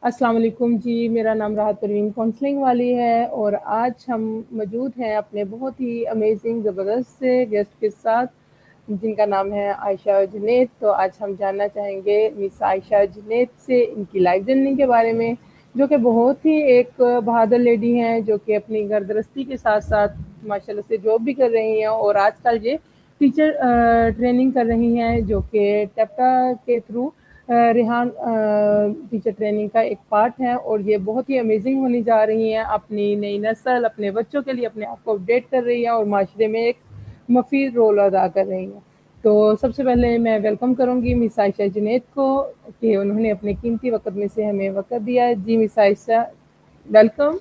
अस्सलाम वालेकुम जी, मेरा नाम राहत परवीन काउंसलिंग वाली है और आज हम मौजूद हैं अपने बहुत ही अमेज़िंग ज़बरदस्त से गेस्ट के साथ, जिनका नाम है आयशा जुनैद। तो आज हम जानना चाहेंगे मिस आयशा जुनैद से इनकी लाइफ़ जर्नी के बारे में, जो कि बहुत ही एक बहादुर लेडी हैं, जो कि अपनी घर-गृहस्थी के साथ-साथ माशाल्लाह से जॉब भी कर रही हैं और आजकल ये टीचर ट्रेनिंग कर रही हैं, जो कि टेप्टा के थ्रू रेहान टीचर ट्रेनिंग का एक पार्ट है और ये बहुत ही अमेजिंग होने जा रही हैं। अपनी नई नस्ल, अपने बच्चों के लिए अपने आप को अपडेट कर रही हैं और माशरे में एक मफीद रोल अदा कर रही हैं। तो सबसे पहले मैं वेलकम करूँगी मिस आयशा जुनैद को कि उन्होंने अपने कीमती वक़्त में से हमें वक़्त दिया है। जी मिस आयशा, वेलकम।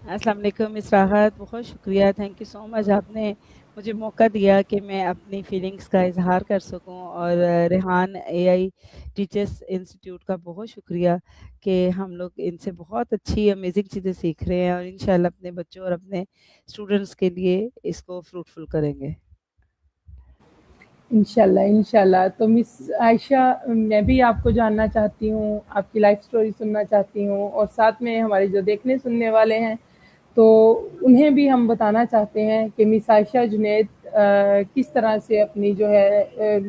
अस्सलाम वालेकुम मिस राहत, बहुत शुक्रिया, थैंक यू सो मच आपने मुझे मौका दिया कि मैं अपनी फीलिंग्स का इज़हार कर सकूं। और रेहान एआई टीचर्स इंस्टीट्यूट का बहुत शुक्रिया कि हम लोग इनसे बहुत अच्छी अमेजिंग चीज़ें सीख रहे हैं और इंशाल्लाह अपने बच्चों और अपने स्टूडेंट्स के लिए इसको फ्रूटफुल करेंगे। इंशाल्लाह, इंशाल्लाह। तो मिस आयशा, मैं भी आपको जानना चाहती हूँ, आपकी लाइफ़ स्टोरी सुनना चाहती हूँ और साथ में हमारे जो देखने सुनने वाले हैं, तो उन्हें भी हम बताना चाहते हैं कि मिस आयशा जुनैद किस तरह से अपनी जो है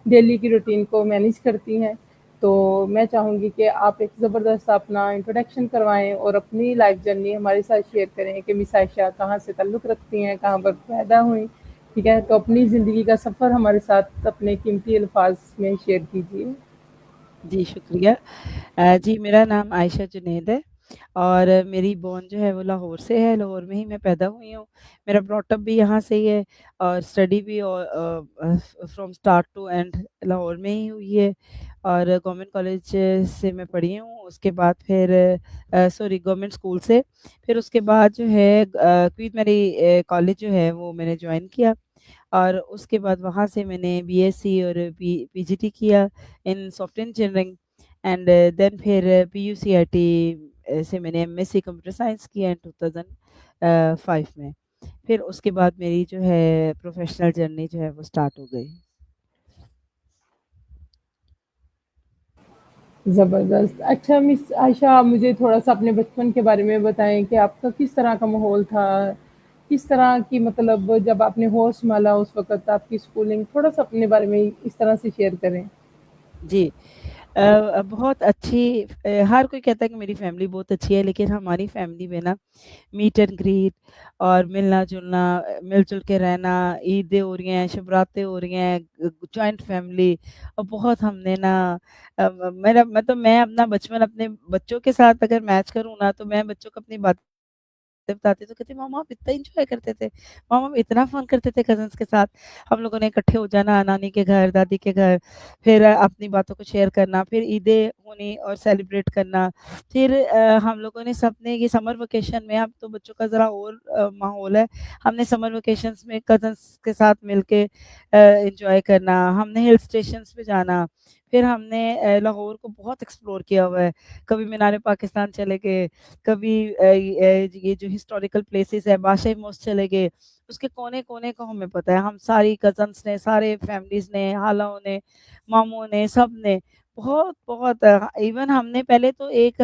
डेली की रूटीन को मैनेज करती हैं। तो मैं चाहूँगी कि आप एक ज़बरदस्त अपना इंट्रोडक्शन करवाएँ और अपनी लाइफ़ जर्नी हमारे साथ शेयर करें कि मिस आयशा कहाँ से ताल्लुक़ रखती हैं, कहाँ पर पैदा हुईं, ठीक है? तो अपनी ज़िंदगी का सफ़र हमारे साथ अपने कीमती अल्फाज़ में शेयर कीजिए। जी, शुक्रिया। जी, मेरा नाम आयशा जुनैद है और मेरी बॉर्न जो है वो लाहौर से है, लाहौर में ही मैं पैदा हुई हूँ। मेरा ब्रॉट अप भी यहाँ से ही है और स्टडी भी from start to end Lahore में ही हुई है। और गवर्नमेंट कॉलेज से मैं पढ़ी हूँ, उसके बाद फिर सॉरी गवर्नमेंट स्कूल से, फिर उसके बाद जो है क्वीन मैरी कॉलेज जो है वो मैंने जॉइन किया और उसके बाद वहाँ से मैंने बीएससी और पीजीटी किया इन सॉफ्टवेयर इंजीनियरिंग। एंड देन फिर पीयूसीआरटी से मैंने एमएससी कंप्यूटर साइंस किया इन 2005 में। फिर उसके बाद मेरी जो है प्रोफेशनल जर्नी जो है वो स्टार्ट हो गई। ज़बरदस्त। अच्छा मिस आयशा, आप मुझे थोड़ा-सा अपने बचपन के बारे में बताएँ कि आपका किस तरह का माहौल था? किस तरह की मतलब जब आपने होश संभाला उस वक़्त आपकी स्कूलिंग, थोड़ा-सा अपने बारे में इस तरह से शेयर करें? जी। बहुत अच्छी हर कोई कहता है कि मेरी फैमिली बहुत अच्छी है, लेकिन हमारी फैमिली में ना मीट एंड ग्रीट और मिलना-जुलना, मिल-जुल के रहना, ईदें हो रही हैं, शब-रातें हो रही हैं, जॉइंट फैमिली और बहुत हमने ना मैं अपना बचपन अपने बच्चों के साथ अगर मैच करूँ ना, तो मैं बच्चों को अपनी बातें बताती तो कहती मामा आप इतना एंजॉय करते थे, मामा हम इतना फन करते थे कज़न्स के साथ। हम लोगों ने इकट्ठे हो जाना नानी के घर, दादी के घर, फिर अपनी बातों को शेयर करना, फिर ईदें होनी और सेलिब्रेट करना। फिर हम लोगों ने सबने ये समर वेकेशन में, अब तो बच्चों का ज़रा और माहौल है, हमने समर वेकेशंस में कज़न्स के साथ मिलके एन्जॉय करना, हमने हिल स्टेशंस पे जाना। फिर हमने लाहौर को बहुत एक्सप्लोर किया हुआ है। कभी मीनार पाकिस्तान चले गए, कभी ये जो हिस्टोरिकल प्लेसेस है बादशाही मॉस्क चले गए, उसके कोने-कोने को हमें पता है। हम सारी कज़न्स ने, सारे फैमिलीज़ ने, खालाओं ने, मामूओं ने, सब ने बहुत इवन हमने पहले तो एक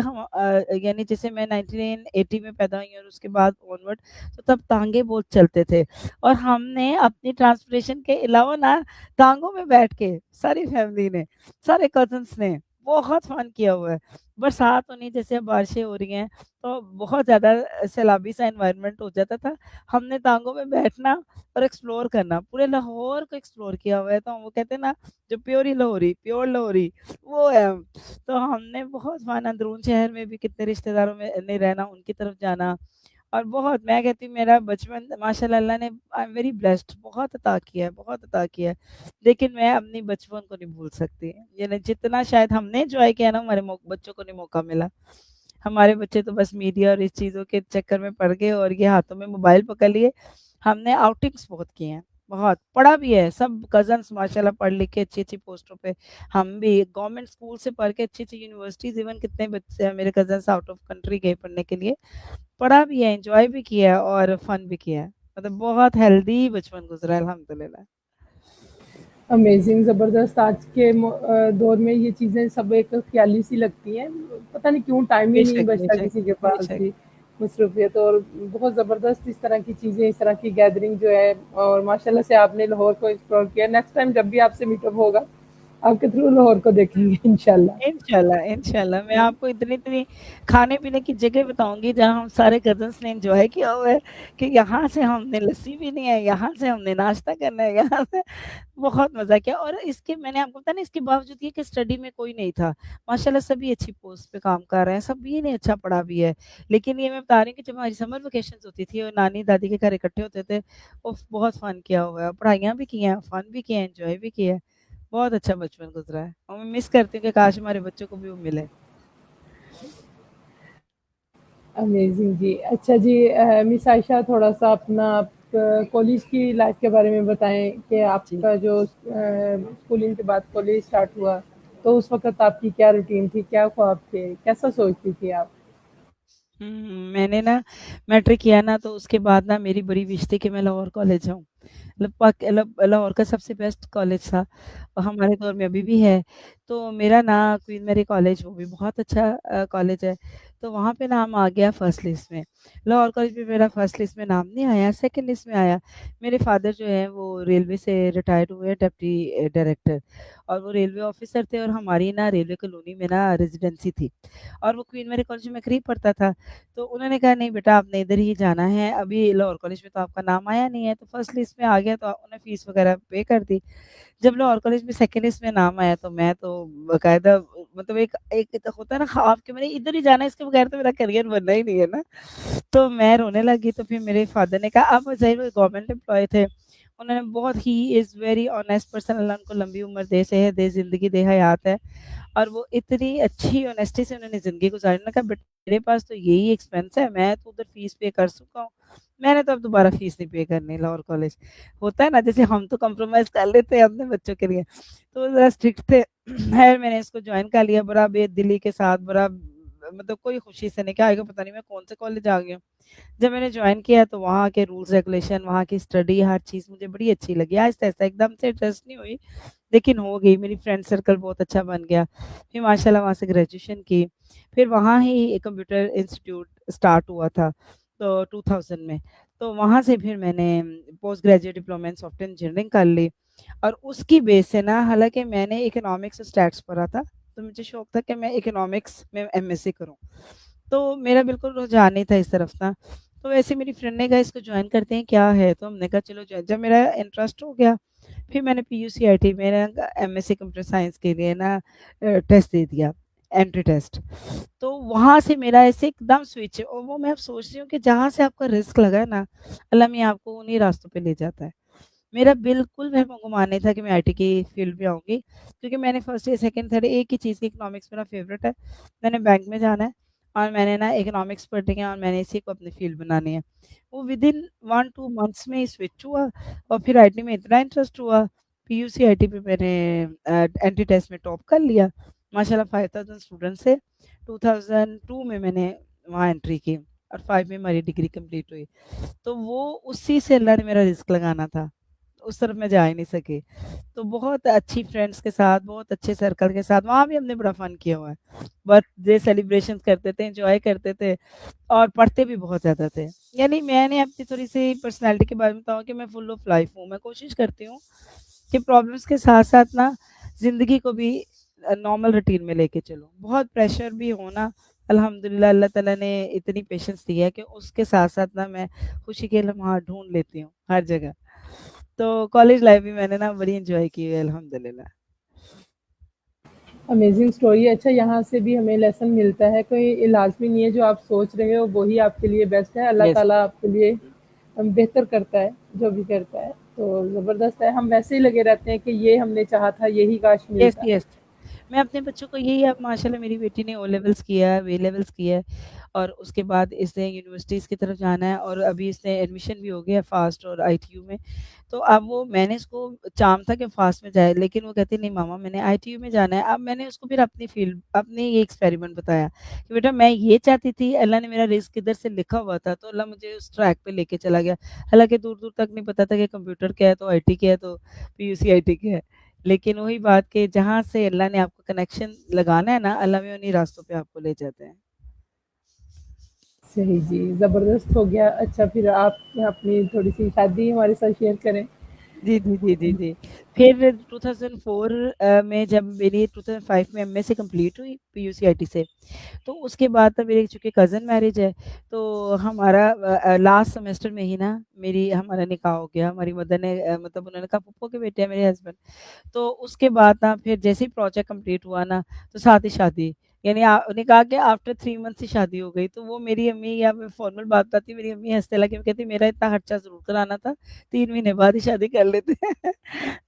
यानी जैसे मैं 1980 में पैदा हुई और उसके बाद ऑनवर्ड, तो तब तांगे बहुत चलते थे और हमने अपनी ट्रांसपोर्टेशन के अलावा ना तांगों में बैठ के सारी फैमिली ने, सारे कज़न्स ने बहुत फन किया हुआ है। बरसात होनी जैसे अब बारिशें हो रही हैं, तो बहुत ज़्यादा सैलाबी सा एनवायरनमेंट हो जाता था। हमने टाँगों में बैठना और एक्सप्लोर करना, पूरे लाहौर को एक्सप्लोर किया हुआ है। तो वो कहते हैं ना जो प्योर लाहौरी वो है हम। तो हमने बहुत फन अंदरून शहर में भी कितने रिश्तेदारों में ने रहना, उनकी तरफ जाना और बहुत मैं कहती हूँ मेरा बचपन माशाल्लाह अल्लाह ने आई एम वेरी ब्लेस्ड बहुत अता किया है, बहुत अता किया है। लेकिन मैं अपनी बचपन को नहीं भूल सकती। यानी जितना शायद हमने एन्जॉय किया ना हमारे बच्चों को नहीं मौका मिला। हमारे बच्चे तो बस मीडिया और इस चीज़ों के चक्कर में पड़ गए और ये हाथों में मोबाइल पकड़ लिए। हमने आउटिंग्स बहुत किए हैं, बहुत पढ़ा भी है। सब कज़न्स माशाल्लाह पढ़ लिख के अच्छी-अच्छी पोस्टों पे, हम भी गवर्नमेंट स्कूल से पढ़ के अच्छी-अच्छी यूनिवर्सिटीज़, इवन कितने बच्चे हैं मेरे कज़न्स आउट ऑफ कंट्री गए पढ़ने के लिए। पढ़ा भी है, एन्जॉय भी किया है और फन भी किया है। मतलब बहुत हेल्दी बचपन गुज़रा है अल्हम्दुलिल्लाह। अमेज़िंग, ज़बरदस्त। आज के दौर में ये चीज़ें सब एक ख़याली सी लगती हैं। पता नहीं क्यों टाइम ही नहीं बेशक, बचता बेशक, किसी के पास बेशक। भी, मसरूफ़ियत। और बहुत ज़बरदस्त इस तरह की चीज़ें, इस तरह की गैदरिंग जो है, और माशाल्लाह से आपने लाहौर को एक्सप्लोर किया। नेक्स्ट टाइम जब भी आपसे मीटअप होगा, आपके थ्रू लाहौर को देखेंगे इंशाल्लाह। इंशाल्लाह, इंशाल्लाह मैं आपको इतनी-इतनी खाने-पीने की जगह बताऊँगी जहाँ हम सारे कज़िन्स ने एन्जॉय किया हुआ है कि यहाँ से हमने लस्सी पीनी है, यहाँ से हमने नाश्ता करना है, यहाँ से बहुत मज़ा किया। और इसके मैंने आपको बताया ना, इसके बावजूद ये कि स्टडी में कोई नहीं था। माशाल्लाह सभी अच्छी पोस्ट पे काम कर रहे हैं, सभी ने अच्छा पढ़ा भी है। लेकिन ये मैं बता रही हूँ कि जब हमारी समर वेकेशंस होती थी और नानी-दादी के घर इकट्ठे होते थे, उफ़! बहुत फन किया हुआ है। पढ़ाइयाँ भी की हैं, फन भी किए हैं, एन्जॉय भी किया है। बहुत अच्छा बचपन गुज़रा है और मैं मिस करती हूँ कि काश हमारे बच्चों को भी वो मिले। अमेज़िंग जी। अच्छा जी, मिस आयशा, थोड़ा-सा अपना आप कॉलेज की लाइफ़ के बारे में बताएँ कि जी। आपका जो स्कूलिंग के बाद कॉलेज स्टार्ट हुआ, तो उस वक़्त आपकी क्या रूटीन थी? क्या ख्वाब थे? कैसा सोचती थी आप? मैंने ना मैट्रिक किया ना तो उसके बाद ना मेरी बड़ी विश थी कि मैं लाहौर कॉलेज जाऊँ। लाहौर का सबसे बेस्ट कॉलेज था और हमारे दौर में अभी भी है। तो मेरा ना क्वीन मैरी कॉलेज, वो भी बहुत अच्छा कॉलेज है। तो वहाँ पे नाम आ गया फर्स्ट लिस्ट में। लाहौर कॉलेज में मेरा फर्स्ट लिस्ट में नाम नहीं आया, सेकंड लिस्ट में आया। मेरे फादर जो हैं वो रेलवे से रिटायर्ड हुए हैं, डिप्टी डायरेक्टर, और वो रेलवे ऑफ़िसर थे और हमारी ना रेलवे कॉलोनी में ना रेज़िडेंसी थी और वो क्वीन मैरी कॉलेज में करीब पड़ता था। तो उन्होंने कहा नहीं बेटा आपने इधर ही जाना है, अभी लाहौर कॉलेज में तो आपका नाम आया नहीं है, तो फर्स्ट लिस्ट में आ गया तो उन्होंने फीस वगैरह पे कर दी। जब लाहौर कॉलेज में सेकंड लिस्ट में नाम आया तो मैं तो बाकायदा, मतलब एक एक तो होता है ना ख्वाब कि मैंने इधर ही जाना है, इसके बगैर तो मेरा करियर बनना ही नहीं है ना। तो मैं रोने लगी तो फिर मेरे फादर ने कहा, अब ज़ाहिर वो गवर्नमेंट एम्प्लॉयी थे। उन्होंने बहुत ही इज़ वेरी ऑनेस्ट पर्सन, अल्लाह उनको लंबी उम्र दे, सेहत दे, ज़िंदगी दे, हयात है। और वो इतनी अच्छी ऑनेस्टी से उन्होंने ज़िंदगी गुज़ारी। उन्होंने कहा बेटा मेरे पास तो यही एक्सपेंस है, मैं तो उधर फीस पे कर चुका हूँ। मैंने तो अब दोबारा फीस नहीं पे करनी लाहौर कॉलेज। होता है ना जैसे हम तो कॉम्प्रोमाइज़ कर लेते हैं अपने बच्चों के लिए। तो वो ज़रा स्ट्रिक्ट थे। ख़ैर मैंने इसको जॉइन कर लिया बड़ा बेदिली के साथ, बड़ा मतलब कोई खुशी से नहीं कि आएगा पता नहीं मैं कौन से कॉलेज आ गई हूँ। जब मैंने जॉइन किया तो वहाँ के रूल्स रेगुलेशन, वहाँ की स्टडी, हर चीज़ मुझे बड़ी अच्छी लगी। आहिस्ता-आहिस्ता एकदम से एडजस्ट नहीं हुई, लेकिन हो गई। मेरी फ्रेंड सर्कल बहुत अच्छा बन गया। फिर माशाल्लाह वहाँ से ग्रेजुएशन की। फिर वहाँ ही एक कंप्यूटर इंस्टीट्यूट स्टार्ट हुआ था, तो 2000 में। तो वहाँ से फिर मैंने post graduate diploma in software engineering कर ली और उसकी बेस से ना, हालाँकि मैंने इकोनॉमिक्स और स्टैट्स पढ़ा था, तो मुझे शौक था कि मैं इकोनॉमिक्स में एमएससी करूँ। तो मेरा बिल्कुल रुझान नहीं था इस तरफ ना। तो वैसे मेरी फ्रेंड ने कहा इसको जॉइन करते हैं, क्या है? तो हमने कहा चलो जब मेरा इंटरेस्ट हो गया, फिर मैंने पीयूसीआईटी में ना एमएससी कंप्यूटर साइंस के लिए ना टेस्ट दे दिया, एंट्री टेस्ट। तो वहाँ से मेरा ऐसे एकदम स्विच, और वो मैं अब सोच रही हूँ कि जहाँ से आपका रिस्क लगा है ना, अल्लाह मियाँ आपको उन्हीं रास्तों पे ले जाता है। मेरा बिल्कुल वहम-ओ-गुमान नहीं था कि मैं आईटी की फील्ड में आऊँगी, क्योंकि मैंने फर्स्ट ईयर, सेकंड, थर्ड एक ही चीज़ की, इकोनॉमिक्स मेरा फेवरेट है। मैंने बैंक में जाना है और मैंने ना इकोनॉमिक्स पढ़नी है और मैंने इसी को अपनी फील्ड बनानी है। वो विदिन 1-2 मंथ्स में ही स्विच हुआ और फिर आईटी में इतना इंटरेस्ट हुआ, पीयूसी आईटी पे मैंने एंट्री टेस्ट में टॉप कर लिया। माशाल्लाह 5000 स्टूडेंट से 2002 में मैंने वहाँ एंट्री की और 5 में हमारी डिग्री कंप्लीट हुई। तो वो उसी से अल्लाह ने मेरा रिज़्क लगाना था। उस तरफ मैं जा ही नहीं सकी। तो बहुत अच्छी फ्रेंड्स के साथ, बहुत अच्छे सर्कल के साथ वहाँ भी हमने बड़ा फ़न किया हुआ है। बर्थडे सेलिब्रेशंस करते थे, एन्जॉय करते थे और पढ़ते भी बहुत ज़्यादा थे। यानी मैंने अपनी थोड़ी-सी पर्सनैलिटी के बारे में बताऊँ कि मैं फुल ऑफ लाइफ़ हूँ। मैं कोशिश करती हूँ कि प्रॉब्लम्स के साथ-साथ ना ज़िंदगी को भी नॉर्मल रूटीन में लेके चलूँ। बहुत प्रेशर भी हो ना, अल्हम्दुलिल्लाह अल्लाह ताला ने इतनी पेशेंस दी है कि उसके साथ-साथ ना मैं खुशी के लम्हात ढूँढ लेती हूँ हर जगह। तो कॉलेज लाइफ़ भी मैंने ना बड़ी एन्जॉय की है अल्हम्दुलिल्लाह। अमेज़िंग स्टोरी है। अच्छा, यहाँ से भी हमें लेसन मिलता है, कोई लाज़मी नहीं है जो आप सोच रहे हो वो ही आपके लिए बेस्ट है। अल्लाह यस, ताला आपके लिए बेहतर करता है, जो भी करता है। तो ज़बरदस्त है, हम वैसे ही लगे रहते हैं कि ये हमने चाहा था, यही काश यस, मिलता। यस। मैं अपने बच्चों को यही, अब माशाल्लाह मेरी बेटी ने ओ लेवल्स किया है, वे लेवल्स किया है और उसके बाद इसने यूनिवर्सिटीज़ की तरफ जाना है और अभी इसने एडमिशन भी हो गया है फ़ास्ट और आईटीयू में। तो अब वो, मैंने इसको चाहा था कि फ़ास्ट में जाए, लेकिन वो कहती नहीं मामा मैंने आईटीयू में जाना है। अब मैंने उसको फिर अपनी फ़ील्ड, अपनी ये एक्सपेरिमेंट बताया कि बेटा मैं ये चाहती थी, अल्लाह ने मेरा रिज़्क इधर से लिखा हुआ था, तो अल्लाह मुझे उस ट्रैक पे लेके चला गया। हालाँकि दूर-दूर तक नहीं पता था कि कंप्यूटर क्या है, तो आईटी क्या है, तो पीयूसी आईटी क्या है। लेकिन वही बात कि जहाँ से अल्लाह ने आपको कनेक्शन लगाना है ना, अल्लाह में उन्हीं रास्तों पे आपको ले जाते हैं। सही जी, ज़बरदस्त हो गया। अच्छा, फिर आप अपनी थोड़ी-सी शादी हमारे साथ शेयर करें। जी, जी, जी, जी, जी। फिर 2004 में जब मेरी 2005 में एमएससी कंप्लीट हुई पीयूसीआईटी से, तो उसके बाद तो मेरी चूँकि कज़िन मैरिज है, तो हमारा लास्ट सेमेस्टर में ही ना मेरी हमारा निकाह हो गया। हमारी मदर ने मतलब उन्होंने कहा फूफो के बेटे हैं मेरे हस्बैंड। तो उसके बाद ना फिर जैसे ही प्रोजेक्ट कंप्लीट हुआ ना, तो साथ ही शादी। यानी उन्होंने कहा कि आफ्टर 3 मंथ्स ही शादी हो गई। तो वो मेरी अम्मी या मैं फॉर्मल बात बताती हूँ, मेरी अम्मी हँसने लगी, वो कहती मेरा इतना खर्चा ज़रूर कराना था, 3 महीने बाद ही शादी कर लेते।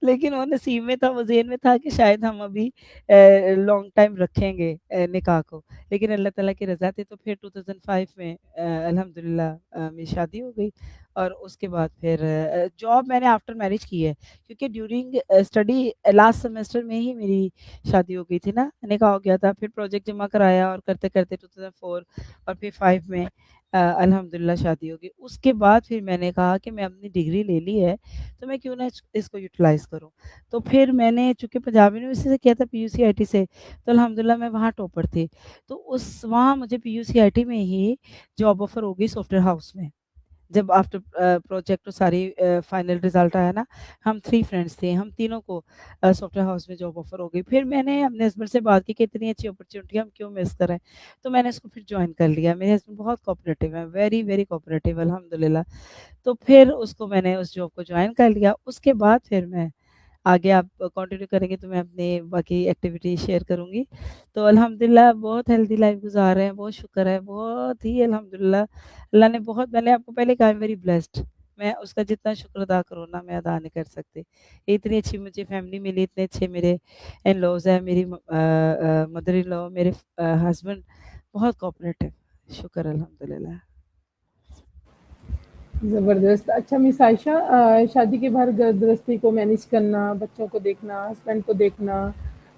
लेकिन वो नसीब में था, वो ज़हन में था कि शायद हम अभी लॉन्ग टाइम रखेंगे निकाह को। लेकिन अल्लाह ताला की रज़ा थी, तो फिर 2005 में अल्हम्दुलिल्लाह मेरी शादी हो गई। और उसके बाद फिर जॉब मैंने आफ्टर मैरिज की है, क्योंकि ड्यूरिंग स्टडी लास्ट सेमेस्टर में ही मेरी शादी हो गई थी ना, निकाह हो गया था। फिर प्रोजेक्ट जमा कराया और करते-करते 2004 और फिर 5 में अल्हम्दुलिल्लाह शादी हो गई। उसके बाद फिर मैंने कहा कि मैं अपनी डिग्री ले ली है, तो मैं क्यों ना इसको यूटिलाइज़ करूँ। तो फिर मैंने चूँकि पंजाब यूनिवर्सिटी से किया था पीयूसीआईटी से, तो अल्हम्दुलिल्लाह मैं वहाँ टॉपर थी। तो उस वहाँ मुझे पीयूसीआईटी में ही जॉब ऑफ़र हो गई सॉफ्टवेयर हाउस में। जब आफ्टर प्रोजेक्ट तो सारी फाइनल रिजल्ट आया ना, हम 3 फ्रेंड्स थे, हम तीनों को सॉफ्टवेयर हाउस में जॉब ऑफर हो गई। फिर मैंने अपने हस्बैंड से बात की कि इतनी अच्छी अपॉर्च्युनिटी हम क्यों मिस करें? तो मैंने इसको फिर जॉइन कर लिया। मेरे हस्बैंड बहुत कोऑपरेटिव हैं, वेरी, वेरी कोऑपरेटिव अल्हम्दुलिल्लाह। तो फिर उसको मैंने उस जॉब को जॉइन कर लिया। उसके बाद फिर मैं आगे आप कंटिन्यू करेंगे तो मैं अपनी बाकी एक्टिविटी शेयर करूँगी। तो अल्हम्दुलिल्लाह बहुत हेल्दी लाइफ़ गुज़ार रहे हैं, बहुत शुक्र है, बहुत ही अल्हम्दुलिल्लाह अल्लाह ने बहुत मैंने आपको पहले कहा आई एम वेरी ब्लेस्ड। मैं उसका जितना शुक्र अदा करूँ ना मैं अदा नहीं कर सकती। इतनी अच्छी मुझे फैमिली मिली, इतने अच्छे मेरे इन-लॉज़ हैं, मेरी मदर इन लॉ, मेरे हस्बैंड बहुत कोऑपरेटिव। शुक्र अल्हम्दुलिल्लाह। ज़बरदस्त। अच्छा मिस आयशा, शादी के बाद घर गृहस्थी को मैनेज करना, बच्चों को देखना, हस्बैंड को देखना,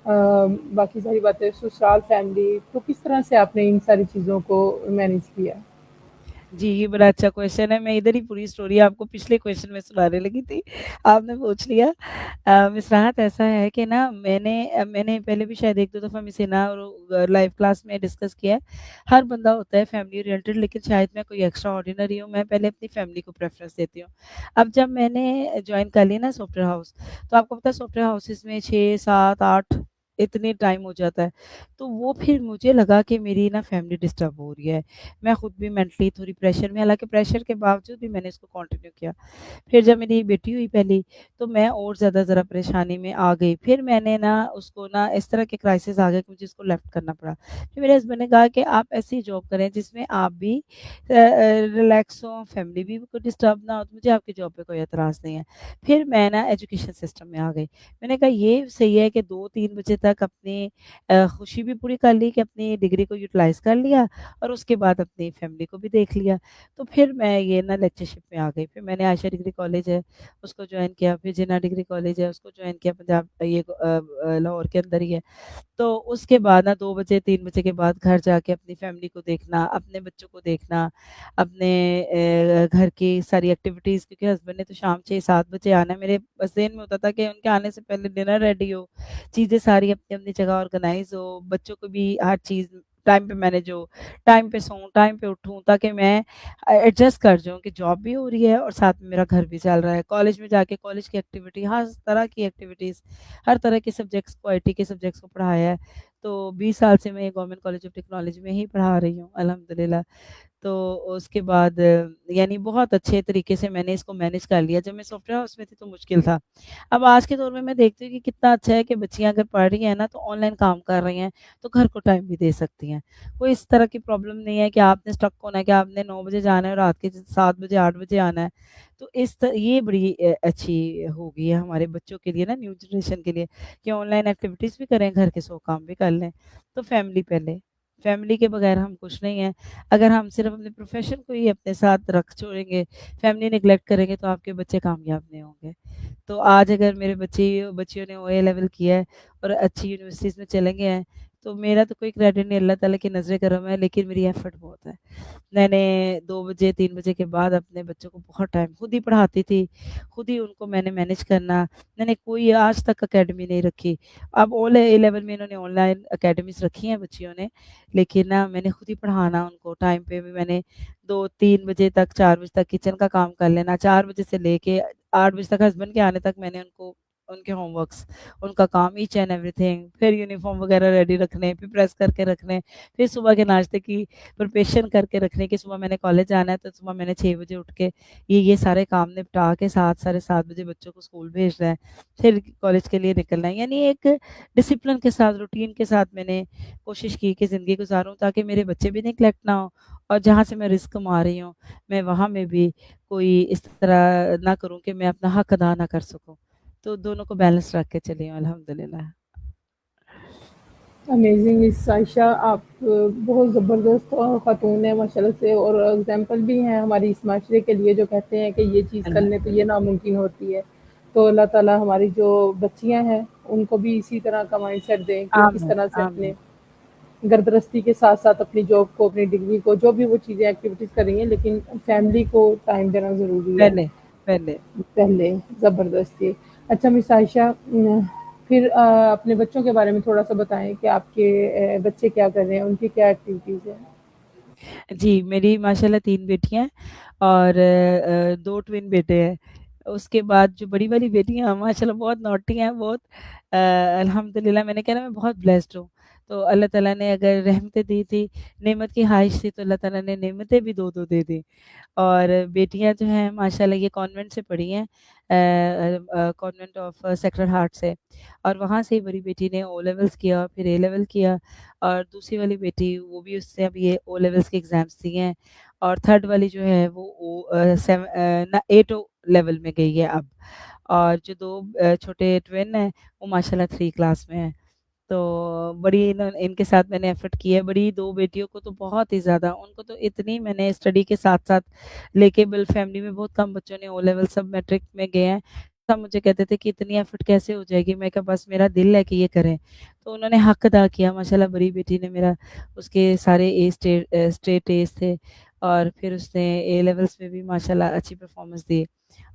बाकी सारी बातें, ससुराल फैमिली, तो किस तरह से आपने इन सारी चीज़ों को मैनेज किया? जी, ये बड़ा अच्छा क्वेश्चन है। मैं इधर ही पूरी स्टोरी आपको पिछले क्वेश्चन में सुनाने लगी थी, आपने पूछ लिया। मिस राहत ऐसा है कि ना मैंने पहले भी शायद 1-2 दफ़ा मिस हिना और लाइव क्लास में डिस्कस किया है। हर बंदा होता है फैमिली ओरिएंटेड, लेकिन शायद मैं कोई एक्स्ट्रा ऑर्डिनरी हूँ, मैं पहले अपनी फैमिली को प्रेफ़रेंस देती हूँ। अब जब मैंने जॉइन कर लिया ना सॉफ्टवेयर हाउस, तो आपको पता है सॉफ्टवेयर हाउसेज़ में 6, 7, 8 इतने टाइम हो जाता है। तो वो फिर मुझे लगा कि मेरी ना फैमिली डिस्टर्ब हो रही है। मैं खुद भी मेंटली थोड़ी प्रेशर में, हालाँकि प्रेशर के बावजूद भी मैंने इसको कंटिन्यू किया। फिर जब मेरी बेटी हुई पहली, तो मैं और ज़्यादा ज़रा परेशानी में आ गई। फिर मैंने ना उसको ना इस तरह के क्राइसिस आ गए कि मुझे इसको लेफ्ट करना पड़ा। फिर मेरे हस्बैंड ने कहा कि आप ऐसी जॉब करें जिसमें आप भी रिलैक्स हों, फैमिली भी कोई डिस्टर्ब ना हो, तो मुझे आपकी जॉब पे कोई एतराज़ नहीं है। फिर मैं ना एजुकेशन सिस्टम में आ गई। मैंने कहा ये सही है कि 2-3 बजे तक अपनी खुशी भी पूरी कर ली कि अपनी डिग्री को यूटिलाइज़ कर लिया और उसके बाद अपनी फैमिली को भी देख लिया। तो फिर मैं ये ना लेक्चरशिप में आ गई। फिर मैंने आयशा डिग्री कॉलेज है, उसको जॉइन किया, फिर जिन्ना डिग्री कॉलेज है, उसको जॉइन किया पंजाब लाहौर के अंदर ही है। तो उसके बाद ना 2 बजे 3 बजे के बाद घर जाके अपनी फैमिली को देखना, अपने बच्चों को देखना, अपने घर की सारी एक्टिविटीज़, क्योंकि हस्बैंड ने तो शाम 6-7 बजे आना है। मेरे बस ज़हन में होता था कि उनके आने से पहले डिनर रेडी हो, चीज़ें सारी अपनी-अपनी जगह ऑर्गनाइज़ हो, बच्चों को भी हर चीज़ टाइम पे मैनेज हो, टाइम पे सोऊँ, टाइम पे उठूँ, ताकि मैं एडजस्ट कर जाऊँ कि जॉब भी हो रही है और साथ में मेरा घर भी चल रहा है। कॉलेज में जाके कॉलेज की एक्टिविटी, हर तरह की एक्टिविटीज़, हर तरह के सब्जेक्ट्स को, आईटी के सब्जेक्ट्स को पढ़ाया है। तो 20 साल से मैं गवर्नमेंट कॉलेज ऑफ टेक्नोलॉजी में ही पढ़ा रही हूँ, अल्हम्दुलिल्लाह। तो उसके बाद यानी बहुत अच्छे तरीके से मैंने इसको मैनेज कर लिया। जब मैं सॉफ्टवेयर हाउस में थी तो मुश्किल था। अब आज के दौर में मैं देखती हूँ कि कितना अच्छा है कि बच्चियाँ अगर पढ़ रही हैं ना तो ऑनलाइन काम कर रही हैं, तो घर को टाइम भी दे सकती हैं। कोई इस तरह की प्रॉब्लम नहीं है कि आपने स्टक होना है कि आपने 9 बजे जाना है और रात के 7 बजे 8 बजे आना है। तो ये बड़ी अच्छी हो गई है हमारे बच्चों के लिए ना, न्यू जनरेशन के लिए, कि ऑनलाइन एक्टिविटीज़ भी करें, घर के 100 काम भी कर लें। तो फैमिली पहले, फैमिली के बगैर हम कुछ नहीं हैं। अगर हम सिर्फ अपने प्रोफ़ेशन को ही अपने साथ रख छोड़ेंगे, फैमिली नेग्लेक्ट करेंगे, तो आपके बच्चे कामयाब नहीं होंगे। तो आज अगर मेरे बच्चियों ने ओए लेवल किया है और अच्छी यूनिवर्सिटीज़ में चले गए हैं, तो मेरा तो कोई क्रेडिट नहीं, अल्लाह ताला की नज़र करम है, लेकिन मेरी एफ़र्ट बहुत है। मैंने 2 बजे 3 बजे के बाद अपने बच्चों को बहुत टाइम खुद ही पढ़ाती थी, खुद ही उनको मैंने मैनेज करना, मैंने कोई आज तक अकेडमी नहीं रखी। अब ओल ए-लेवल में इन्होंने ऑनलाइन अकेडमीज़ रखी हैं बच्चियों ने, लेकिन ना मैंने खुद ही पढ़ाना उनको, टाइम पे भी मैंने 2-3 बजे तक 4 बजे तक किचन का काम कर लेना, 4 बजे से लेके 8 बजे तक हस्बैंड के आने तक मैंने उनको उनके होमवर्क्स, उनका काम ईच एंड एवरीथिंग, फिर यूनिफ़ॉर्म वगैरह रेडी रखने, फिर प्रेस करके रखने, फिर सुबह के नाश्ते की प्रिपरेशन करके रखने की, सुबह मैंने कॉलेज जाना है तो सुबह मैंने 6 बजे उठ के ये सारे काम निपटा के 7 साढ़े 7 बजे बच्चों को स्कूल भेजना है, फिर कॉलेज के लिए निकलना है। यानी एक डिसिप्लिन के साथ, रूटीन के साथ मैंने कोशिश की कि ज़िंदगी गुज़ारूँ ताकि मेरे बच्चे भी नेग्लेक्ट ना हों, और जहाँ से मैं रिस्क कमा रही हूँ, मैं वहाँ में भी कोई इस तरह ना करूँ कि मैं अपना हक अदा ना कर सकूँ। तो दोनों को बैलेंस रख के चली हूँ अल्हम्दुलिल्लाह। अमेजिंग मिस आयशा, आप बहुत ज़बरदस्त ख़ातून हैं माशाल्लाह से, और एग्ज़ाम्पल भी हैं हमारी इस माशरे के लिए, जो कहते हैं कि ये चीज़ कर अल्लाह लें तो ये नामुमकिन होती है। तो अल्लाह ताला हमारी जो बच्चियाँ हैं, उनको भी इसी तरह का माइंडसेट दें कि वो किस आमीन, तरह से आमीन। अपने घर-गृहस्ती के साथ-साथ अपनी जॉब को, अपनी डिग्री को, जो भी वो चीज़ें एक्टिविटीज़ कर रही हैं, लेकिन फैमिली को टाइम देना ज़रूरी है। पहले, पहले। पहले ज़बरदस्ती। अच्छा मिस आयशा, फिर अपने बच्चों के बारे में थोड़ा-सा बताएँ कि आपके बच्चे क्या कर रहे हैं? उनकी क्या एक्टिविटीज़ हैं? जी, मेरी माशाल्लाह 3 बेटियाँ हैं और 2 ट्विन बेटे हैं। उसके बाद जो बड़ी वाली बेटियाँ माशाल्लाह बहुत नॉटी हैं, बहुत अल्हम्दुलिल्लाह मैंने कहा ना मैं बहुत ब्लेस्ड हूँ। तो अल्लाह ताला ने अगर रहमतें दी थी, नेमत की ख़्वाहिश थी तो अल्लाह ताला ने नेमतें भी 2-2 दे दी। और बेटियाँ जो हैं माशाल्लाह ये कॉन्वेंट से पढ़ी हैं, कॉन्वेंट ऑफ सेक्रेड हार्ट से, और वहाँ से ही बड़ी बेटी ने ओ लेवल्स किया, फिर ए लेवल किया, और दूसरी वाली बेटी वो भी उसने अभी ये ओ लेवल्स के एग्ज़ाम्स दिए हैं, और थर्ड वाली जो है वो ना 8 ओ लेवल में गई है अब, और जो 2 छोटे ट्विन हैं वो माशाल्लाह 3 क्लास में हैं। तो बड़ी इनके साथ मैंने एफ़र्ट की है, बड़ी 2 बेटियों को तो बहुत ही ज़्यादा, उनको तो इतनी मैंने स्टडी के साथ-साथ लेके, बिल फैमिली में बहुत कम बच्चों ने ओ लेवल, सब मैट्रिक में गए हैं। सब मुझे कहते थे कि इतनी एफ़र्ट कैसे हो जाएगी? मैं कहा बस मेरा दिल है कि ये करें। तो उन्होंने हक अदा किया माशाल्लाह, बड़ी बेटी ने मेरा उसके सारे स्टेट एज़ थे, और फिर उसने ए लेवल्स में भी माशाल्लाह अच्छी परफ़ॉर्मेंस दी।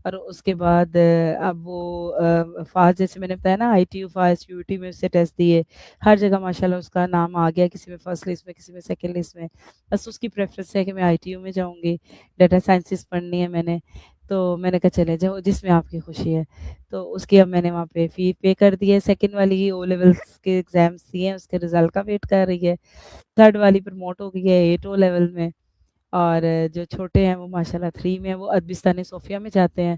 और उसके बाद अब वो फ़ास्ट, जैसे मैंने बताया ना आईटीयू फ़ास्ट, यूटी में उससे टेस्ट दिए, हर जगह माशाल्लाह उसका नाम आ गया, किसी में फर्स्ट लिस्ट में, किसी में सेकंड लिस्ट में। बस उसकी प्रेफ़रेंस है कि मैं आईटीयू में जाऊँगी, डाटा साइंसेज़ पढ़नी है मैंने। तो मैंने कहा चले जाओ जिसमें आपकी खुशी है। तो उसकी अब मैंने वहाँ पे फ़ी पे कर दी है, सेकंड वाली ओ लेवल्स के एग्ज़ाम्स दिए हैं, उसके रिज़ल्ट का वेट कर रही है। थर्ड वाली प्रमोट हो गई है 8 ओ लेवल में, और जो छोटे हैं वो माशाल्लाह 3 में हैं, वो अदबिस्तान सोफिया में जाते हैं,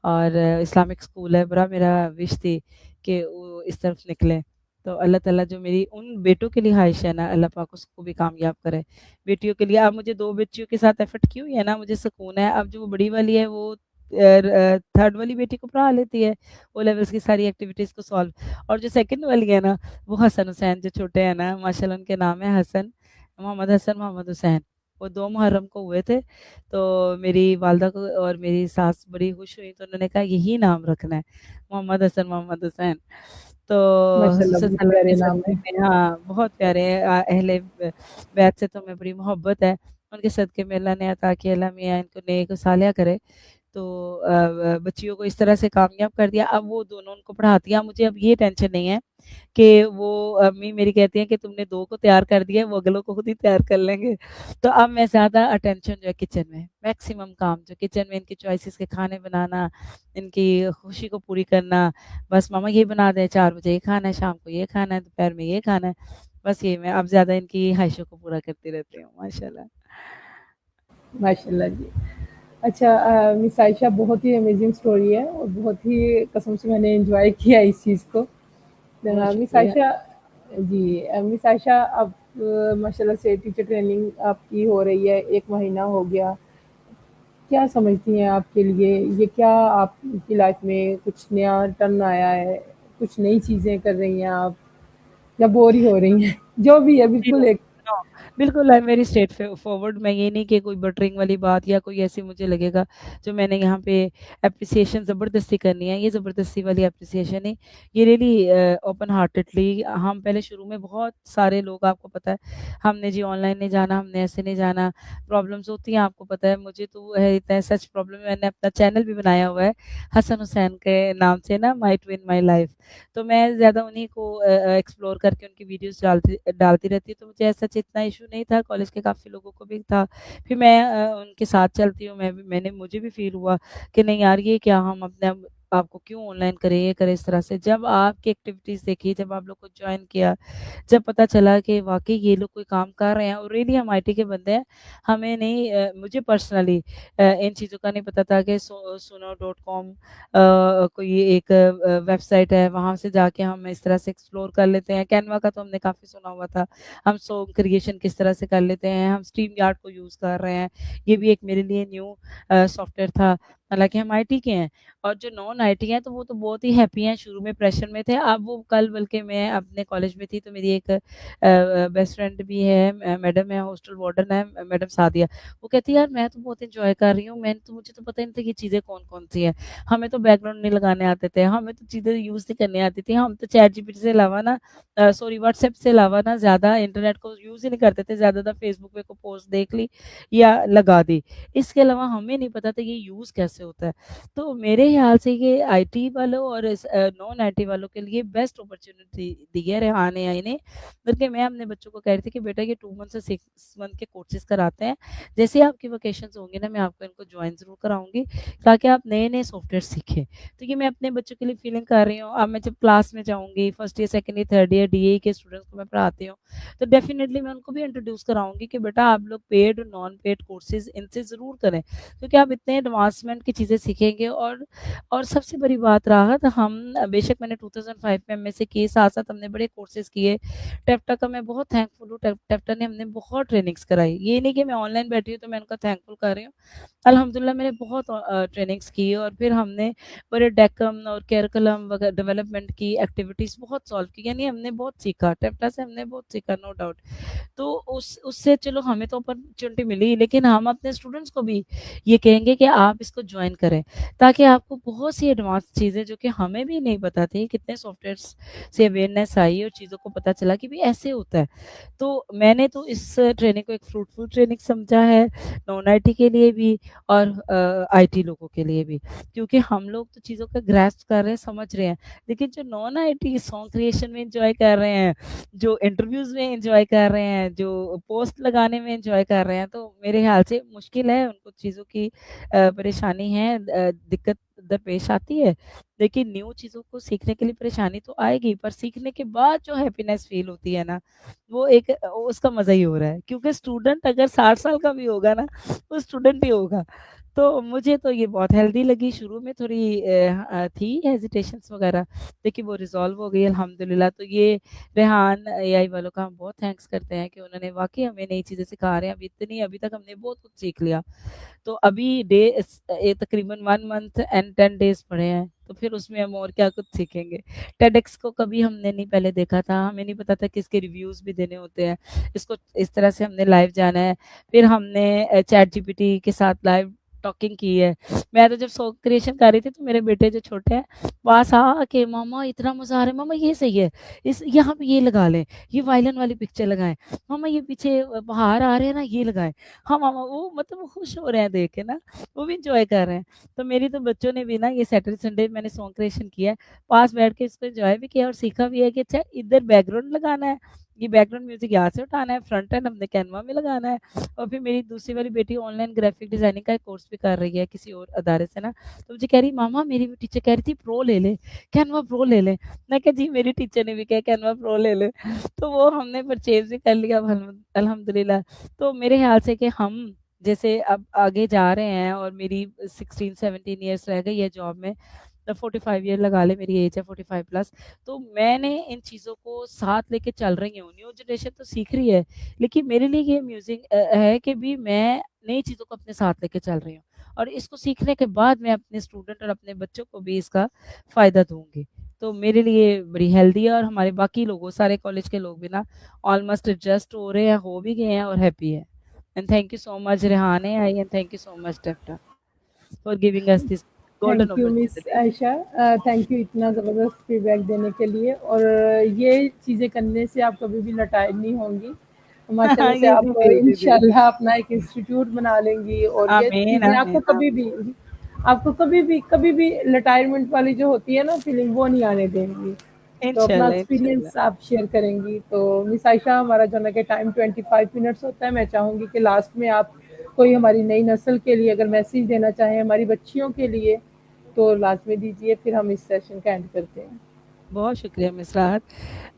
और इस्लामिक स्कूल है। बड़ा मेरा विश थी कि वो इस तरफ निकलें। तो अल्लाह ताला जो मेरी उन बेटों के लिए ख़्वाहिश है ना, अल्लाह पाक उसको भी कामयाब करे। बेटियों के लिए अब मुझे 2 बच्चियों के साथ एफ़र्ट की हुई है ना, मुझे सुकून है। अब जो वो बड़ी वाली है वो थर्ड वाली बेटी को पढ़ा लेती है, ओ लेवल्स की सारी एक्टिविटीज़ को सॉल्व, और जो सेकंड वाली है ना, वो हसन हुसैन जो छोटे हैं ना, माशाल्लाह उनके नाम है हसन, मोहम्मद हसन, मोहम्मद हुसैन। वो 2 मुहर्रम को हुए थे, तो मेरी वालिदा को और मेरी सास बड़ी खुश हुई, तो उन्होंने कहा यही नाम रखना है, मोहम्मद हसन, मोहम्मद हुसैन। तो हुज़ूर माशाल्लाह बहुत सल्लल्लाहु अलैहि प्यारे नाम वसल्लम है। ने, हाँ, बहुत प्यारे हैं, अहले बैत से तो हमें बड़ी मोहब्बत है, उनके सदके में अल्लाह ने अता किया, अल्लाह मियाँ इनको नेक सालिहा करे। तो बच्चियों को इस तरह से कामयाब कर दिया, अब वो दोनों उनको पढ़ाती हैं, अब मुझे अब ये टेंशन नहीं है कि वो अम्मी मेरी कहती हैं कि तुमने 2 को तैयार कर दिया है, वो अगलों को खुद ही तैयार कर लेंगे। तो अब मैं ज़्यादा अटेंशन जो है किचन में, मैक्सिमम काम जो किचन में इनकी चॉइसेस के खाने बनाना, इनकी खुशी को पूरी करना, बस मम्मा ये बना दें, 4 बजे ये खाना है, शाम को ये खाना है, दोपहर में ये खाना है। बस ये मैं अब ज़्यादा इनकी ख़्वाहिशों को पूरा करती रहती हूँ, माशाल्लाह। माशाल्लाह जी। अच्छा मिस आयशा, बहुत ही अमेजिंग स्टोरी है, और बहुत ही कसम से मैंने एन्जॉय किया इस चीज़ को। बहुत मिस शुक्रिया। आयशा जी, मिस आयशा, अब माशाल्लाह से टीचर ट्रेनिंग आपकी हो रही है, 1 महीना हो गया। क्या समझती हैं आपके लिए ये, क्या आपकी लाइफ में कुछ नया टर्न आया है? कुछ नई चीज़ें कर रही हैं आप, या बोर ही हो रही हैं? जो भी है जी, नो, बिल्कुल एक नो। बिल्कुल, I am very straight forward. मैं ये नहीं कि कोई बटरिंग वाली बात या कोई ऐसी मुझे लगेगा जो मैंने यहाँ पे एप्रिसिएशन ज़बरदस्ती करनी है, ये ज़बरदस्ती वाली एप्रिसिएशन नहीं। ये रियली ओपन हार्टेडली, हम पहले शुरू में बहुत सारे लोग, आपको पता है, हमने जी ऑनलाइन नहीं जाना, हमने ऐसे नहीं जाना, प्रॉब्लम्स होती हैं, आपको पता है। मुझे तो है इतना सच प्रॉब्लम, मैंने अपना चैनल भी बनाया हुआ है हसन हुसैन के नाम से ना, माय ट्विन माय लाइफ। तो मैं ज़्यादा उन्हीं को एक्सप्लोर करके उनकी वीडियोस डालती डालती रहती हूँ, तो मुझे ऐसा इतना इशू नहीं था, कॉलेज के काफ़ी लोगों को भी था। फिर मैं उनके साथ चलती हूँ, मुझे भी फील हुआ कि नहीं यार, ये क्या, हम अपने आपको क्यों ऑनलाइन करें, ये करें इस तरह से। जब आपकी एक्टिविटीज़ देखी, जब आप लोग को ज्वाइन किया, जब पता चला कि वाक़ई ये लोग कोई काम कर रहे हैं और रियली हम आईटी के बंदे हैं। हमें नहीं मुझे पर्सनली इन चीज़ों का नहीं पता था कि सुनो डॉट कॉम कोई एक वेबसाइट है, वहाँ से जाके हम इस तरह से एक्सप्लोर कर लेते हैं। कैनवा का तो हमने काफ़ी सुना हुआ था, हम सॉन्ग क्रिएशन किस तरह से कर लेते हैं, हम स्ट्रीम यार्ड को यूज़ कर रहे हैं। ये भी एक मेरे लिए न्यू सॉफ्टवेयर था, हालाँकि हम आईटी के हैं। और जो नॉन आईटी हैं तो वो तो बहुत ही हैप्पी हैं, शुरू में प्रेशर में थे। अब वो कल बल्कि मैं अपने कॉलेज में थी, तो मेरी एक बेस्ट फ्रेंड भी है, मैडम है, हॉस्टल वार्डन है, मैडम सादिया। वो कहती है यार मैं तो बहुत एंजॉय कर रही हूँ, मुझे तो पता ही नहीं था ये चीज़ें कौन-कौन सी हैं। हमें तो बैकग्राउंड नहीं लगाने आते थे, हमें तो चीज़ें यूज़ नहीं करनी आती थी। हम तो चैट जीपीटी से अलावा ना सॉरी व्हाट्सएप से अलावा ना ज़्यादा इंटरनेट को यूज़ ही नहीं करते थे। ज़्यादातर फेसबुक पे को पोस्ट देख ली या लगा दी। इसके अलावा हमें नहीं पता था ये यूज़ कैसे होता है। तो मेरे ख्याल से ये आईटी वालों और नॉन आईटी वालों के लिए बेस्ट अपॉर्च्युनिटी दी है रेहान एआई ने। बल्कि मैं अपने बच्चों को कह रही थी कि बेटा ये 2 मंथ से 6 मंथ के कोर्सेज़ कराते हैं। जैसे ही आपकी वेकेशंस होंगी ना, मैं आपको इनको जॉइन ज़रूर कराऊँगी, ताकि आप नए-नए सॉफ्टवेयर सीखें। तो ये मैं अपने बच्चों के लिए फीलिंग कर रही हूँ। अब मैं जब क्लास में जाऊँगी, first year, second year, third year DAE के स्टूडेंट्स को मैं पढ़ाती हूँ, तो डेफिनिटली मैं उनको भी इंट्रोड्यूस कराऊँगी कि बेटा आप लोग पेड और नॉन पेड कोर्सेज़ इनसे ज़रूर करें, क्योंकि आप इतने एडवांसमेंट की चीज़ें सीखेंगे। और सबसे बड़ी बात राहत, हम बेशक मैंने 2005 में एमएससी की, साथ-साथ हमने बड़े कोर्सेज़ किए। टेप्टा का मैं बहुत थैंकफुल हूँ, टेप्टा ने हमने बहुत ट्रेनिंग्स कराई। ये नहीं कि मैं ऑनलाइन बैठी हूँ तो मैं उनका थैंकफुल कर रही हूँ। अल्हम्दुलिल्लाह मैंने बहुत ट्रेनिंग्स की, और फिर हमने बड़े डेकम और करिकुलम वगैरह डेवलपमेंट की एक्टिविटीज़ बहुत सॉल्व की, यानी हमने बहुत सीखा, टेप्टा से हमने बहुत सीखा, नो डाउट। तो उस उससे चलो हमें तो अपॉर्चुनिटी मिली, लेकिन हम अपने स्टूडेंट्स को भी ये कहेंगे कि आप इसको ज्वाइन करें, ताकि आपको बहुत सी एडवांस चीज़ें जो कि हमें भी नहीं पता थी, कितने सॉफ्टवेयर्स से अवेयरनेस आई और चीज़ों को पता चला कि भी ऐसे होता है। तो मैंने तो इस ट्रेनिंग को एक फ्रूटफुल ट्रेनिंग समझा है, नॉन आईटी के लिए भी और आईटी लोगों के लिए भी, क्योंकि हम लोग तो चीज़ों का ग्रैस्प कर रहे हैं, समझ रहे हैं, लेकिन जो नॉन आईटी सॉन्ग क्रिएशन में एंजॉय कर रहे हैं, जो इंटरव्यूज़ में एन्जॉय कर रहे हैं, जो पोस्ट लगाने में एन्जॉय कर रहे हैं, तो मेरे ख़्याल से मुश्किल है, उनको चीज़ों की परेशानी है, दिक्कत दरपेश आती है। लेकिन न्यू चीज़ों को सीखने के लिए परेशानी तो आएगी, पर सीखने के बाद जो हैप्पीनेस फ़ील होती है ना, वो एक उसका मज़ा ही हो रहा है। क्योंकि स्टूडेंट अगर 60 साल का भी होगा ना, वो स्टूडेंट ही होगा। तो मुझे तो ये बहुत हेल्दी लगी। शुरू में थोड़ी थी हेजिटेशंस वग़ैरह, लेकिन वो रिज़ॉल्व हो गई अल्हम्दुलिल्लाह। तो ये रेहान एआई वालों का हम बहुत थैंक्स करते हैं कि उन्होंने वाक़ई हमें नई चीज़ें सिखा रहे हैं। अभी तक हमने बहुत कुछ सीख लिया। तो अभी तकरीबन 1 मंथ एंड 10 डेज़ पड़े हैं, तो फिर उसमें हम और क्या कुछ सीखेंगे। टेडएक्स को कभी हमने नहीं पहले देखा था, हमें नहीं पता था कि इसके रिव्यूज़ भी देने होते हैं। इसको इस तरह से हमने लाइव जाना है। फिर हमने चैट जीपीटी के साथ लाइव टॉकिंग की है। मैं तो जब सॉन्ग क्रिएशन कर रही थी, तो मेरे बेटे जो छोटे हैं, पास आके मम्मा इतना मज़ा आ रहा है, मम्मा ये सही है, इस यहाँ पे ये लगा लें, ये वायलिन वाली पिक्चर लगाएँ, मम्मा ये पीछे पहाड़ आ रहे हैं ना, ये लगाएँ। हाँ, मामा वो मतलब वो खुश हो रहे हैं देख के ना, वो भी एन्जॉय कर रहे हैं। तो मेरी तो बच्चों ने भी ना, ये सैटरडे संडे मैंने सॉन्ग क्रिएशन किया है, पास बैठ के इसको एन्जॉय भी किया और सीखा भी है कि अच्छा इधर बैकग्राउंड लगाना है, ये बैकग्राउंड म्यूज़िक यहाँ से उठाना है, फ्रंट एंड हमने कैनवा में लगाना है। और फिर मेरी दूसरी वाली बेटी ऑनलाइन ग्राफिक डिज़ाइनिंग का एक कोर्स भी कर रही है किसी और अदारे से ना, तो मुझे कह रही मामा मेरी भी टीचर कह रही थी प्रो ले ले, कैनवा प्रो ले ले। मैं कहा जी मेरी टीचर ने भी कहा कैनवा प्रो ले ले। तो वो हमने परचेज़ भी कर लिया अल्हम्दुलिल्लाह। तो मेरे ख्याल से कि हम जैसे अब आगे जा रहे हैं, और मेरी 16-17 इयर्स रह गई है जॉब में, 45 ईयर लगा ले मेरी एज है, 45 प्लस। तो मैंने इन चीज़ों को साथ लेके चल रही हूँ। न्यू जनरेशन तो सीख रही है, लेकिन मेरे लिए ये म्यूज़िक है कि भी मैं नई चीज़ों को अपने साथ लेके चल रही हूँ। और इसको सीखने के बाद मैं अपने स्टूडेंट और अपने बच्चों को भी इसका फ़ायदा दूँगी। तो मेरे लिए बड़ी हेल्दी है और हमारे बाकी लोगों सारे कॉलेज के लोग भी ना ऑलमोस्ट एडजस्ट हो रहे हैं, हो भी गए हैं और हैप्पी है। And thank you so much रेहाने I and thank you so much डेफ्टा for giving us this golden thank you miss opportunity. Ayesha, thank you इतना ज़बरदस्त फीडबैक देने के लिए। और ये चीज़ें करने से आप कभी भी लटाए नहीं होंगी। माशाल्लाह से ये आप जी, जी, जी, जी। इंशाल्लाह अपना एक इंस्टीट्यूट बना लेंगी और ये आमीन, चीज़ें आमीन, आमीन। आपको कभी भी रिटायरमेंट वाली जो होती है ना फीलिंग, वो नहीं आने देंगी। तो अपना इंशाल्लाह, इंशाल्लाह। एक्सपीरियंस आप शेयर करेंगी। तो मिस आयशा, हमारा जो है कि टाइम 25 मिनट्स होता है। मैं चाहूँगी कि लास्ट में आप कोई हमारी नई नस्ल के लिए अगर मैसेज देना चाहें, हमारी बच्चियों के लिए, तो लाज़मी दीजिए, फिर हम इस सेशन का एंड करते हैं। बहुत शुक्रिया मिस राहत।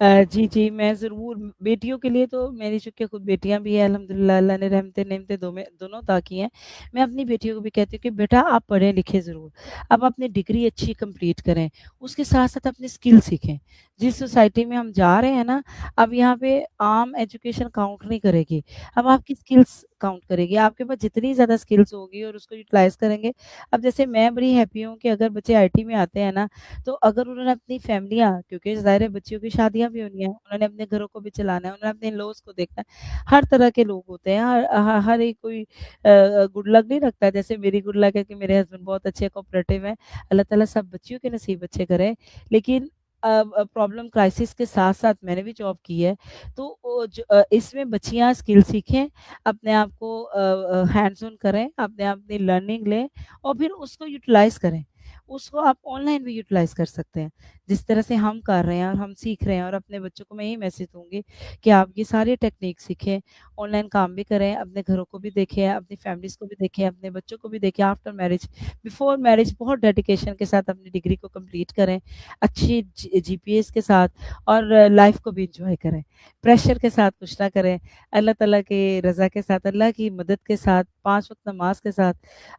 जी, जी, मैं ज़रूर बेटियों के लिए तो मेरी चूँकि खुद बेटियाँ भी हैं अल्हम्दुलिल्लाह, अल्लाह ने रहमतें-नेमतें दोनों अता की हैं। मैं अपनी बेटियों को भी कहती हूँ कि बेटा आप पढ़ें-लिखें ज़रूर। आप अपनी डिग्री अच्छी कंप्लीट करें, उसके साथ-साथ अपनी स्किल सीखें। जिस सोसाइटी में हम जा रहे हैं ना, अब यहाँ पे आम एजुकेशन काउंट नहीं करेगी, अब आपकी स्किल्स काउंट करेगी। आपके पास जितनी ज़्यादा स्किल्स होगी और उसको यूटिलाइज़ करेंगे। अब जैसे मैं बड़ी हैप्पी हूँ कि अगर बच्चे आईटी में आते हैं ना, तो अगर उन्होंने अपनी फैमिलियाँ, क्योंकि ज़ाहिर है बच्चियों की शादियाँ भी होनी है, उन्होंने अपने घरों को भी चलाना है, उन्होंने अपने इन-लॉज़ को देखना है। हर तरह के लोग होते हैं, हर एक कोई गुड लक नहीं रखता है। जैसे मेरी गुड लक है कि मेरे हस्बैंड बहुत अच्छे कोऑपरेटिव हैं। अल्लाह ताला सब बच्चियों के नसीब अच्छे करे। लेकिन प्रॉब्लम क्राइसिस के साथ-साथ मैंने भी जॉब की है, तो इसमें बच्चियाँ स्किल सीखें, अपने आप को हैंड्स ऑन करें, अपने आप की लर्निंग लें और फिर उसको यूटिलाइज़ करें। उसको आप ऑनलाइन भी यूटिलाइज़ कर सकते हैं। जिस तरह से हम कर रहे हैं और हम सीख रहे हैं और अपने बच्चों को मैं यही मैसेज दूँगी कि आप ये सारी टेक्निक सीखें, ऑनलाइन काम भी करें, अपने घरों को भी देखें, अपनी फैमिलीज़ को भी देखें, अपने बच्चों को भी देखें आफ्टर मैरिज, बिफोर मैरिज बहुत डेडिकेशन के साथ अपनी डिग्री को कंप्लीट करें, अच्छी जीपीएस के साथ और लाइफ को भी एन्जॉय करें। प्रेशर के साथ कुछ ना करें, अल्लाह ताला की रज़ा के साथ, अल्लाह की मदद के साथ, 5 वक़्त नमाज़ के साथ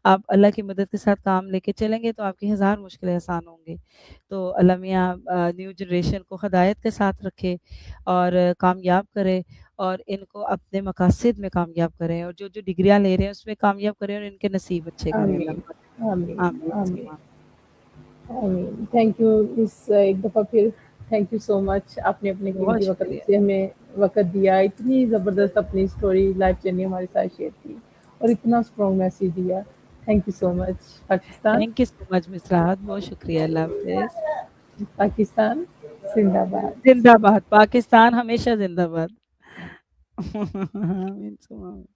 आप अल्लाह की मदद के साथ काम लेके चलेंगे तो आपकी हज़ार मुश्किलें आसान होंगी। तो अल्लाह मियाँ न्यू जनरेशन को हिदायत के साथ रखे और कामयाब करे और इनको अपने मकासद में कामयाब करें और जो-जो डिग्रियाँ ले रहे हैं उसमें कामयाब करें और इनके नसीब अच्छे करें अल्लाह आमीन, पाक। आमीन, आमीन आमीन, सुम्मा आमीन। थैंक यू मिस, एक दफ़ा फिर थैंक यू सो मच। आपने अपने बहुत कीमती वक़्त शुक्रिया। से हमें वक़्त दिया, इतनी ज़बरदस्त अपनी स्टोरी, लाइफ़ जर्नी हमारे साथ शेयर की और इतना स्ट्रॉन्ग मैसेज दिया। Thank you so much. Pakistan, thank you so much miss राहत, बहुत शुक्रिया। अल्लाह हाफ़िज़। पाकिस्तान ज़िंदाबाद। ज़िंदाबाद, पाकिस्तान हमेशा ज़िंदाबाद। आमीन सुम्मा आमीन।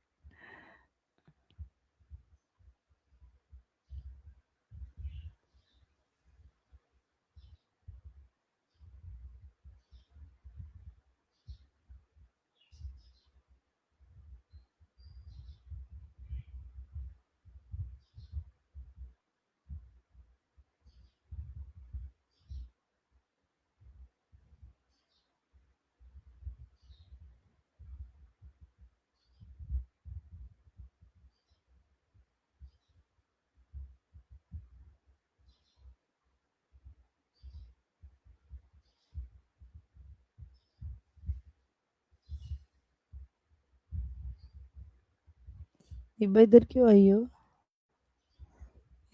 हिब्बा इधर क्यों आई हो?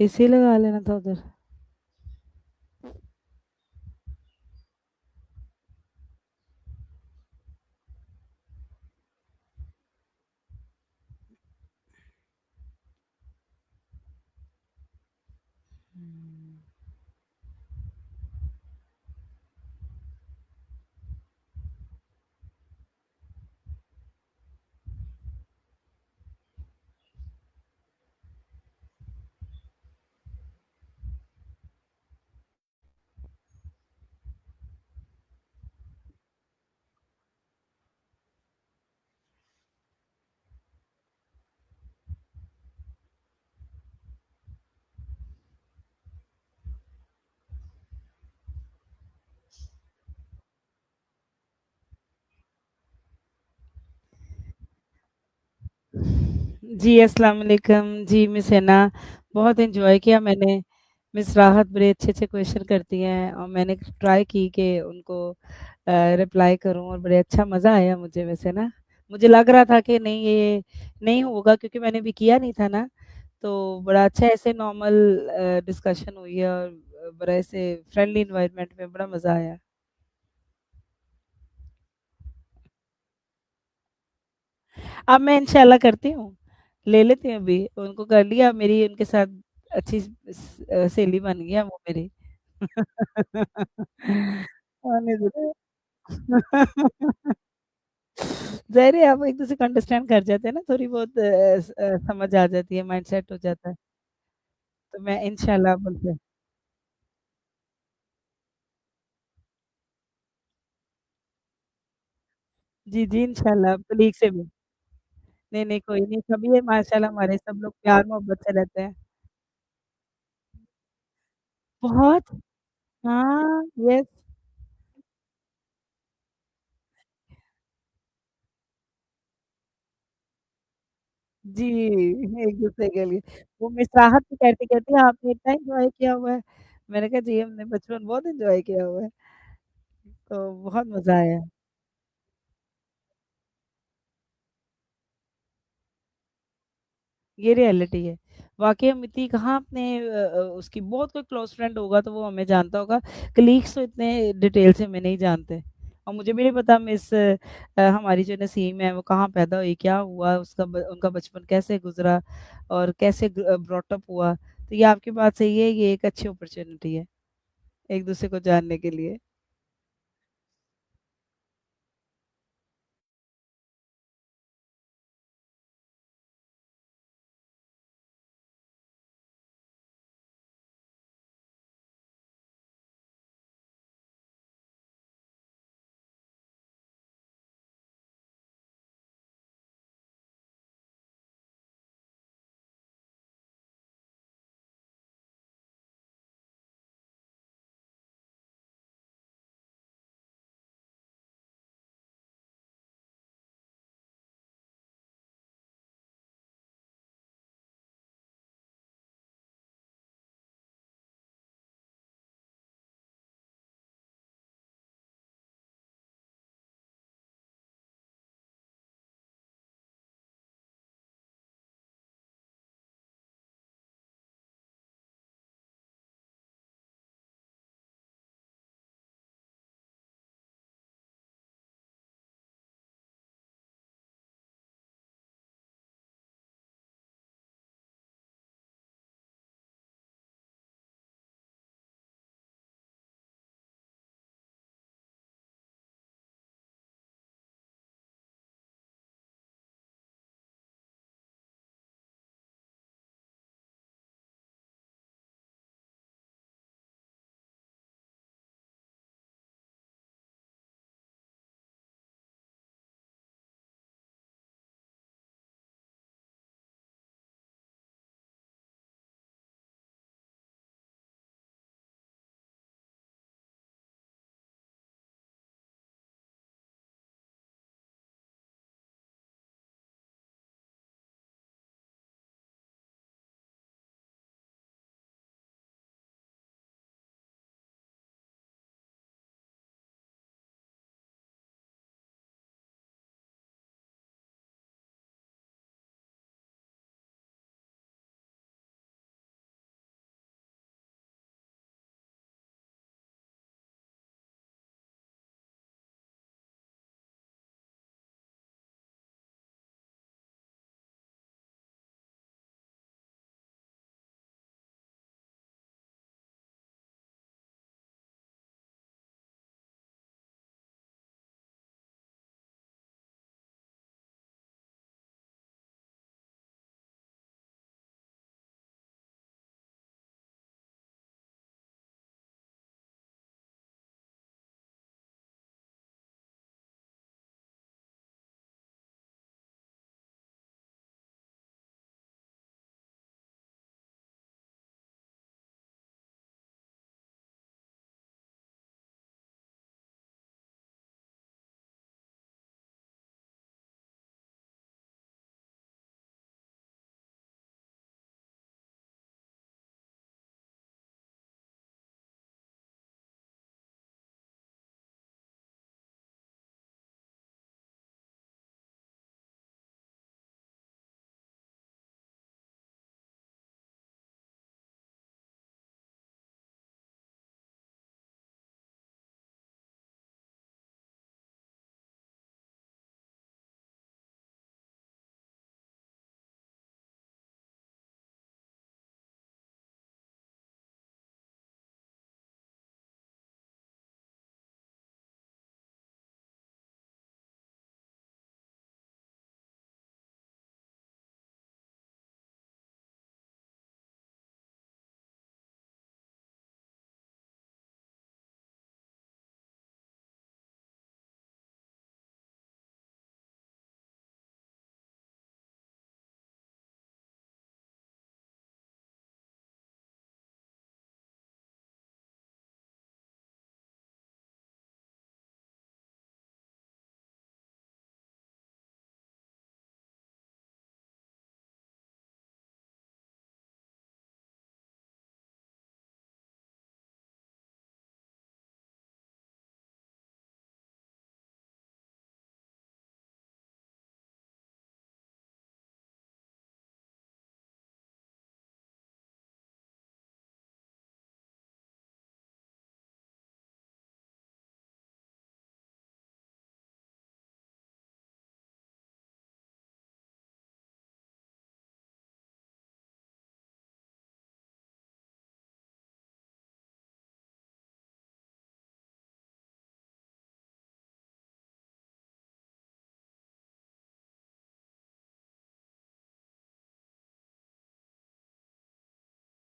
एसी लगा लेना था उधर। जी, अस्सलाम वालेकुम। जी, मिस हैना, बहुत एन्जॉय किया मैंने। मिस राहत बड़े अच्छे-अच्छे क्वेश्चन करती हैं और मैंने ट्राई की कि उनको रिप्लाई करूँ और बड़े अच्छा मज़ा आया मुझे वैसे ना। मुझे लग रहा था कि नहीं ये नहीं होगा क्योंकि मैंने भी किया नहीं था ना, तो बड़ा अच्छा ऐसे नॉर्मल डिस्कशन हुई है और बड़ा ऐसे फ्रेंडली एनवायरनमेंट में बड़ा मज़ा आया। अब मैं इंशाल्लाह करती हूँ, ले लेती हूँ अभी, उनको कर लिया, मेरी उनके साथ अच्छी सहेली बन गई है वो मेरी। आने दो। ज़ाहिर है आप एक-दूसरे को अंडरस्टैंड कर जाते हैं ना, थोड़ी बहुत समझ आ जाती है, माइंडसेट हो जाता है। तो मैं इंशाल्लाह बोलते जी, जी, इंशाल्लाह कलीग से भी। नहीं, नहीं, कोई नहीं, सभी है माशाल्लाह हमारे सब लोग प्यार-मोहब्बत से रहते हैं। बहुत हाँ, यस। जी, एक-दूसरे के लिए। वो मिस राहत भी कहती है आपने इतना एन्जॉय किया हुआ है। मैंने कहा जी हमने बचपन बहुत एन्जॉय किया हुआ है, तो बहुत मज़ा आया। ये रियलिटी है। वाक़ई हम इतनी कहाँ अपने उसकी बहुत कोई क्लोज़ फ्रेंड होगा तो वो हमें जानता होगा। कलीग्स तो इतने डिटेल से हमें नहीं जानते। और मुझे भी नहीं पता मिस हमारी जो नसीम है वो कहाँ पैदा हुई, क्या हुआ, उसका उनका बचपन कैसे गुज़रा और कैसे ब्रॉट अप हुआ। तो ये आपकी बात सही है, ये एक अच्छी अपॉर्च्युनिटी है, एक-दूसरे को जानने के लिए।